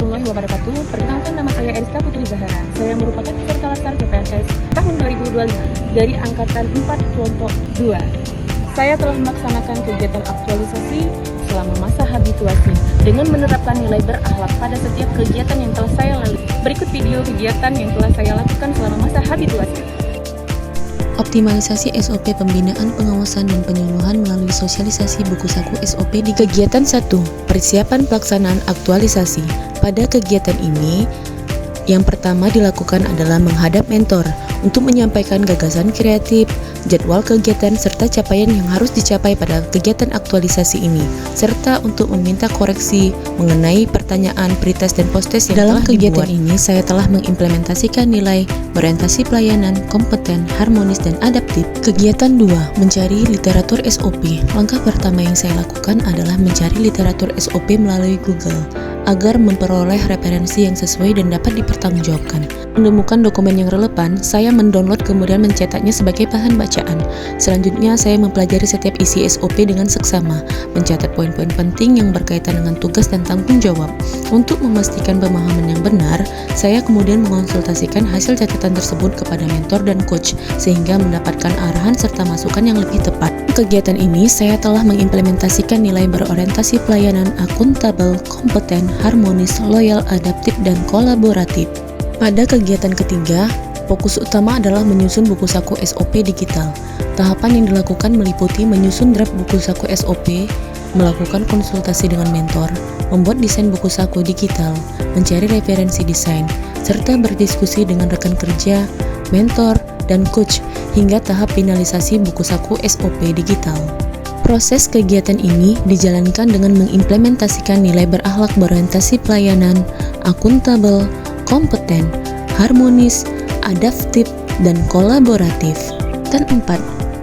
warahmatullahi wabarakatuh. Perkenalkan, nama saya Eriska Putri Zahara. Saya merupakan peserta laskar CPNS tahun 2025 dari Angkatan 4 Kelompok 2. Saya telah melaksanakan kegiatan aktualisasi selama masa habituasi dengan menerapkan nilai berakhlak pada setiap kegiatan yang telah saya lalui. Berikut video kegiatan yang telah saya lakukan selama masa habituasi. Optimalisasi SOP pembinaan, pengawasan, dan penyuluhan melalui sosialisasi buku saku SOP di kegiatan 1. Persiapan pelaksanaan aktualisasi. Pada kegiatan ini, yang pertama dilakukan adalah menghadap mentor untuk menyampaikan gagasan kreatif, jadwal kegiatan, serta capaian yang harus dicapai pada kegiatan aktualisasi ini, serta untuk meminta koreksi mengenai pertanyaan, pretes, dan postes yang dalam kegiatan ini. Saya telah mengimplementasikan nilai berorientasi pelayanan, kompeten, harmonis, dan adaptif. Kegiatan 2, mencari literatur SOP. Langkah pertama yang saya lakukan adalah mencari literatur SOP melalui Google agar memperoleh referensi yang sesuai dan dapat dipertanggungjawabkan. Menemukan dokumen yang relevan, saya mendownload kemudian mencetaknya sebagai bahan bacaan. Selanjutnya, saya mempelajari setiap isi SOP dengan seksama, mencatat poin-poin penting yang berkaitan dengan tugas dan tanggung jawab. Untuk memastikan pemahaman yang benar, saya kemudian mengonsultasikan hasil catatan tersebut kepada mentor dan coach, sehingga mendapatkan arahan serta masukan yang lebih tepat. Kegiatan ini, saya telah mengimplementasikan nilai berorientasi pelayanan, akuntabel, kompeten, harmonis, loyal, adaptif, dan kolaboratif. Pada kegiatan ketiga, fokus utama adalah menyusun buku saku SOP digital. Tahapan yang dilakukan meliputi menyusun draft buku saku SOP, melakukan konsultasi dengan mentor, membuat desain buku saku digital, mencari referensi desain, serta berdiskusi dengan rekan kerja, mentor, dan coach, hingga tahap finalisasi buku saku SOP digital. Proses kegiatan ini dijalankan dengan mengimplementasikan nilai berakhlak berorientasi pelayanan, akuntabel, kompeten, harmonis, adaptif, dan kolaboratif. Dan 4.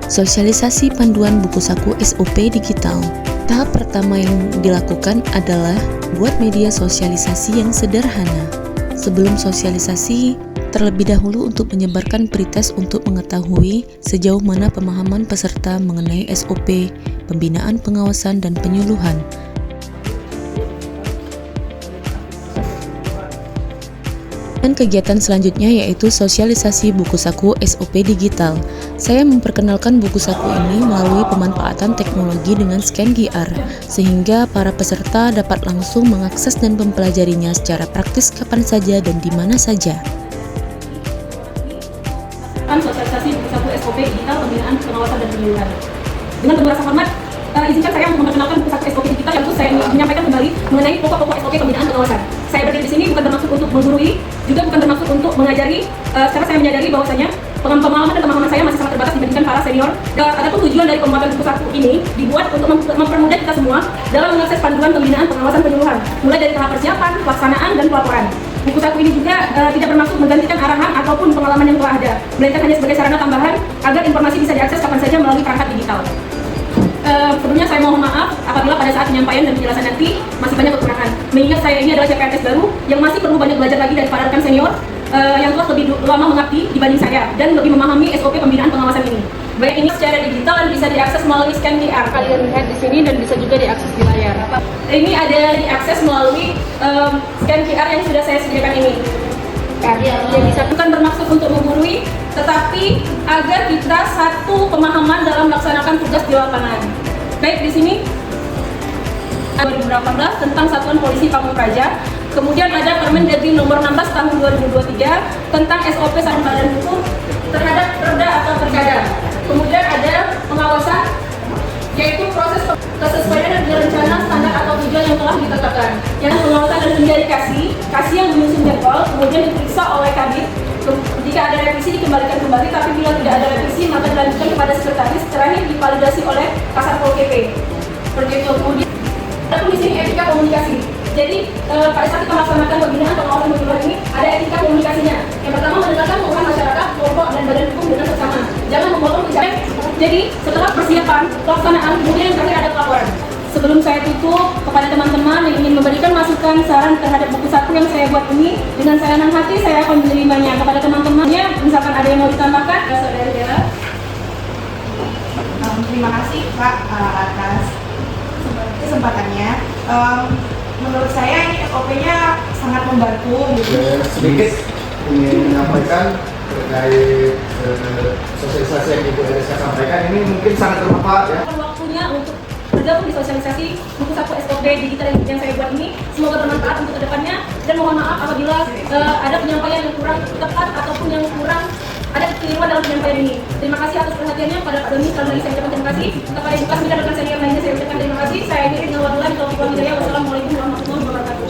Sosialisasi panduan buku saku SOP digital. Tahap pertama yang dilakukan adalah buat media sosialisasi yang sederhana. Sebelum sosialisasi, terlebih dahulu untuk menyebarkan pretest untuk mengetahui sejauh mana pemahaman peserta mengenai SOP, pembinaan, pengawasan, dan penyuluhan. Dan kegiatan selanjutnya yaitu sosialisasi buku saku SOP digital. Saya memperkenalkan buku saku ini melalui pemanfaatan teknologi dengan scan QR, sehingga para peserta dapat langsung mengakses dan mempelajarinya secara praktis kapan saja dan di mana saja. Sosialisasi buku saku SOP digital, pembinaan, pengawasan, dan penyuluhan. Dengan penuh rasa hormat, izinkan saya untuk memperkenalkan buku saku SOP digital yang saya menyampaikan kembali mengenai pokok-pokok SOP pembinaan pengawasan. Saya berdiri di sini bukan bermaksud untuk menggurui, juga bukan bermaksud untuk mengajari, karena saya menyadari bahwasanya pengalaman dan pemahaman saya masih sangat terbatas dibandingkan para senior. Adapun tujuan dari pembuatan buku saku ini dibuat untuk mempermudah kita semua dalam mengakses panduan pembinaan, pengawasan, penyuluhan, mulai dari tahap persiapan, pelaksanaan, dan pelaporan. Buku saku ini juga tidak bermaksud menggantikan arahan ataupun pengalaman yang telah ada, melainkan hanya sebagai sarana tambahan agar informasi bisa diakses kapan saja melalui perangkat digital. Sebelumnya saya mohon maaf apabila pada saat penyampaian dan penjelasan nanti masih banyak kekurangan, mengingat saya ini adalah CPNS baru yang masih perlu banyak belajar lagi dari para rekan senior yang telah lebih lama mengabdi dibanding saya dan lebih memahami SOP pembinaan pengawasan ini. Baik ini secara digital dan bisa diakses melalui scan QR. Kalian lihat di sini dan bisa juga diakses di layar. Ini ada diakses melalui scan QR yang sudah saya sediakan ini. Yang bisa bukan bermaksud untuk menggurui, tetapi agar kita satu pemahaman dalam melaksanakan tugas di lapangan. Baik, di sini 2018 tentang Satuan Polisi Pamung Praja. Kemudian ada Permendagri nomor 16 tahun 2023 tentang SOP Satuan Badan Hukum terhadap perda atau perkada. Kemudian ada pengawasan, yaitu proses kesesuaian dengan rencana, standar atau tujuan yang telah ditetapkan. Yang pengawasan dan verifikasi, kasih yang menyusun jadwal, kemudian diperiksa oleh Kadit. Jika ada revisi dikembalikan kembali, tapi bila tidak ada revisi maka dilanjutkan kepada sekretaris, terakhir divalidasi oleh Kasatpol PP. Seperti itu. Kemudian ada di sini etika komunikasi. Jadi pada saat kita melaksanakan pembinaan pengawasan penyuluhan ini ada etika komunikasinya. Yang pertama mendengarkan keluhan masyarakat, kelompok, dan badan hukum dengan seksama. Jangan memotong bicara. Jadi setelah persiapan, pelaksanaan, kemudian yang terakhir ada pelaporan. Sebelum saya tutup, kepada teman-teman yang ingin memberikan masukan, saran terhadap buku saku yang saya buat ini, dengan senang hati saya akan menerimanya. Kepada teman-temannya, misalkan ada yang mau ditambahkan, saudara-saudara. Terima kasih Pak atas kesempatannya. Menurut saya ini SOP-nya sangat membantu gitu. Sedikit ingin menyampaikan terkait sosialisasi yang Ibu Eriska sampaikan ini mungkin sangat bermanfaat ya. Waktunya untuk bergabung di sosialisasi buku saku SOP digital yang saya buat ini, semoga bermanfaat untuk kedepannya, dan mohon maaf apabila ada penyampaian yang kurang tepat ataupun yang kurang ada kekeliruan dalam penyampaian ini. Terima kasih atas perhatiannya pada Pak Doni. Sekali lagi saya ucapkan terima kasih. Kepada Ibu Kasmida dan senior lainnya saya ucapkan terima kasih. Saya akhiri dengan wabillahi taufiq wal hidayah. Wassalamualaikum warahmatullahi wabarakatuh.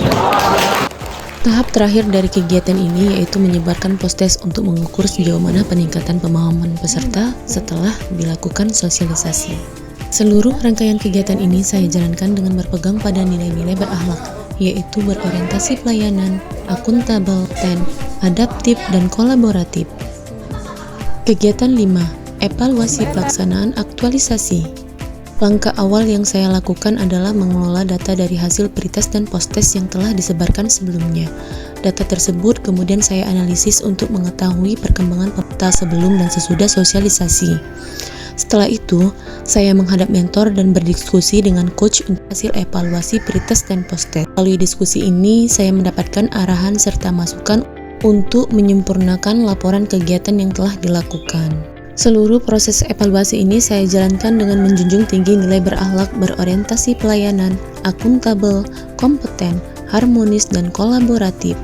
Tahap terakhir dari kegiatan ini yaitu menyebarkan post-test untuk mengukur sejauh mana peningkatan pemahaman peserta setelah dilakukan sosialisasi. Seluruh rangkaian kegiatan ini saya jalankan dengan berpegang pada nilai-nilai berakhlak, yaitu berorientasi pelayanan, akuntabel, adaptif, dan kolaboratif. Kegiatan 5. Evaluasi pelaksanaan aktualisasi. Langkah awal yang saya lakukan adalah mengelola data dari hasil pretest dan post-test yang telah disebarkan sebelumnya. Data tersebut kemudian saya analisis untuk mengetahui perkembangan peserta sebelum dan sesudah sosialisasi. Setelah itu, saya menghadap mentor dan berdiskusi dengan coach untuk hasil evaluasi pretest dan post-test. Melalui diskusi ini, saya mendapatkan arahan serta masukan untuk menyempurnakan laporan kegiatan yang telah dilakukan. Seluruh proses evaluasi ini saya jalankan dengan menjunjung tinggi nilai berakhlak, berorientasi pelayanan, akuntabel, kompeten, harmonis, dan kolaboratif.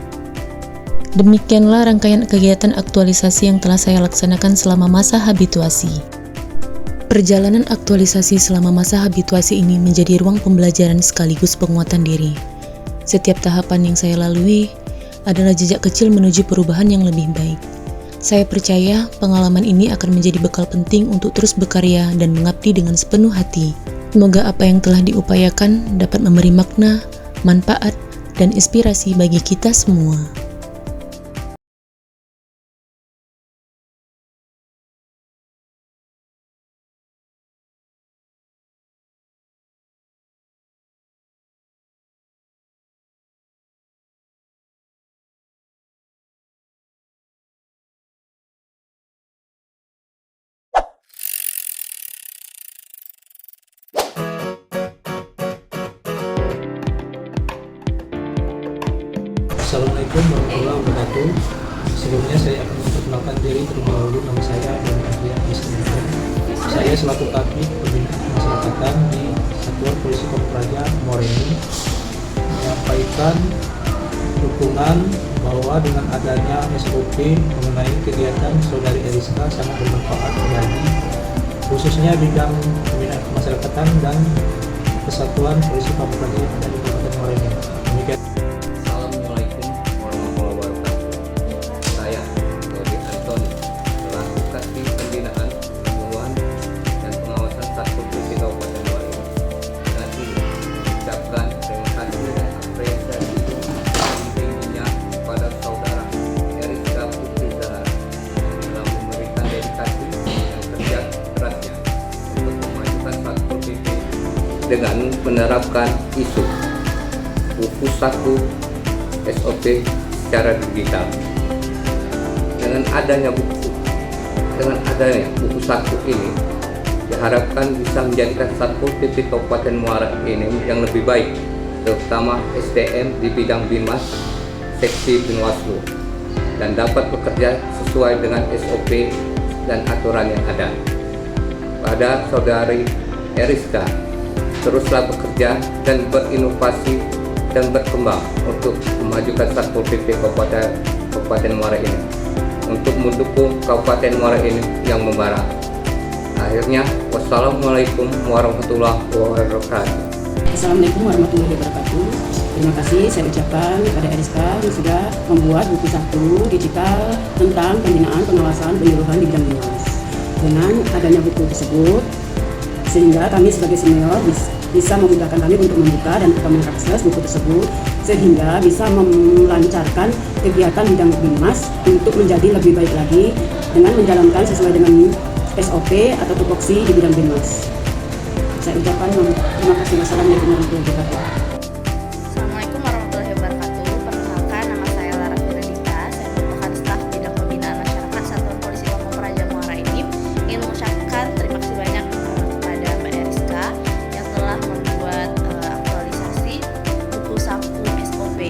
Demikianlah rangkaian kegiatan aktualisasi yang telah saya laksanakan selama masa habituasi. Perjalanan aktualisasi selama masa habituasi ini menjadi ruang pembelajaran sekaligus penguatan diri. Setiap tahapan yang saya lalui adalah jejak kecil menuju perubahan yang lebih baik. Saya percaya pengalaman ini akan menjadi bekal penting untuk terus berkarya dan mengabdi dengan sepenuh hati. Semoga apa yang telah diupayakan dapat memberi makna, manfaat, dan inspirasi bagi kita semua. Assalamualaikum warahmatullahi wabarakatuh. Sebelumnya saya akan memperkenalkan diri terlebih dahulu. Nama saya Adrian Ismail. Saya selaku Kabid Pembinaan Kemasyarakatan di Satuan Polisi Pamung Praja Muara Enim menyampaikan dukungan bahwa dengan adanya SOP mengenai kegiatan Saudari Eriska sangat bermanfaat bagi khususnya bidang pembinaan kemasyarakatan dan Kesatuan Polisi Pamung Praja yang ada di Kabupaten Muara Enim. Demikian. Assalamualaikum warahmatullahi wabarakatuh. Saya Dodi Antoni selaku Kasih Pembinaan, Penyuluhan, dan Pengawasan Satpol PP Kabupaten Muara Enim. Dan ini mengucapkan terima kasih dan apresiasi tingginya kepada saudara Eriska Putri Zahara dalam memberikan dedikasi dan kerja kerasnya untuk memajukan Satpol PP dengan menerapkan isu buku saku SOP secara digital. Dengan adanya buku saku ini diharapkan bisa menjadikan Satpol PP Kabupaten Muara Enim yang lebih baik, terutama SDM di bidang Binmas, Seksi Binwaslu, dan dapat bekerja sesuai dengan SOP dan aturan yang ada. Pada Saudari Eriska, teruslah bekerja dan berinovasi dan berkembang untuk memajukan Satpol PP Kabupaten Muara Enim untuk mendukung Kabupaten Muara Enim yang membara. Akhirnya, wassalamualaikum warahmatullahi wabarakatuh. Assalamualaikum warahmatullahi wabarakatuh. Terima kasih saya ucapkan kepada Eriska yang sudah membuat buku saku digital tentang pembinaan, pengawasan, penyuluhan di bidang Binmas. Dengan adanya buku tersebut, sehingga kami sebagai senior bisa memudahkan kami untuk membuka dan mengakses buku tersebut, sehingga bisa melancarkan kegiatan bidang Binmas untuk menjadi lebih baik lagi dengan menjalankan sesuai dengan SOP atau tupoksi di bidang Binmas. Saya ucapkan terima kasih. Wassalamualaikum warahmatullahi wabarakatuh. Assalamualaikum warahmatullahi wabarakatuh. Perkenalkan, nama saya Lara Firdita. Saya merupakan staf bidang pembinaan masyarakat Satuan Polisi Pamung Praja Muara Enim. Ingin mengucapkan terima kasih banyak kepada Mbak Eriska yang telah membuat aktualisasi buku saku SOP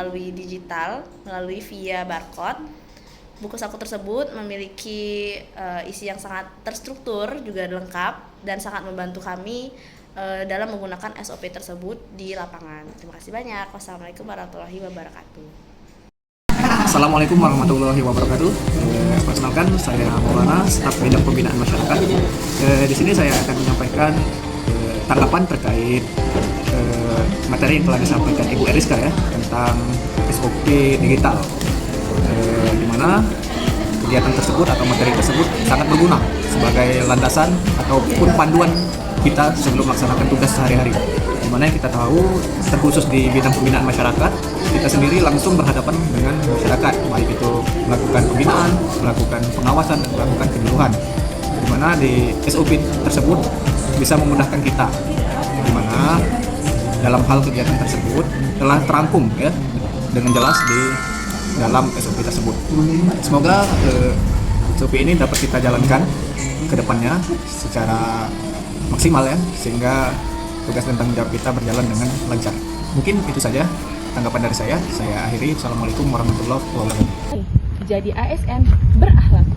melalui digital, melalui via barcode. Buku saku tersebut memiliki isi yang sangat terstruktur, juga lengkap, dan sangat membantu kami dalam menggunakan SOP tersebut di lapangan. Terima kasih banyak. Wassalamualaikum warahmatullahi wabarakatuh. Assalamualaikum warahmatullahi wabarakatuh. Perkenalkan, saya Maulana, staf bidang pembinaan masyarakat. Di sini saya akan menyampaikan tanggapan terkait materi yang telah disampaikan Ibu Eriska ya tentang SOP digital, di mana kegiatan tersebut atau materi tersebut sangat berguna sebagai landasan ataupun panduan kita sebelum melaksanakan tugas sehari-hari. Dimana kita tahu terkhusus di bidang pembinaan masyarakat, kita sendiri langsung berhadapan dengan masyarakat, baik itu melakukan pembinaan, melakukan pengawasan, dan melakukan penyuluhan. Dimana di SOP tersebut bisa memudahkan kita, dimana dalam hal kegiatan tersebut telah terangkum ya dengan jelas di dalam SOP tersebut. Semoga SOP ini dapat kita jalankan ke depannya secara maksimal ya, sehingga tugas dan tanggung jawab kita berjalan dengan lancar. Mungkin itu saja tanggapan dari saya akhiri. Assalamualaikum warahmatullahi wabarakatuh. Jadi ASN berakhlak.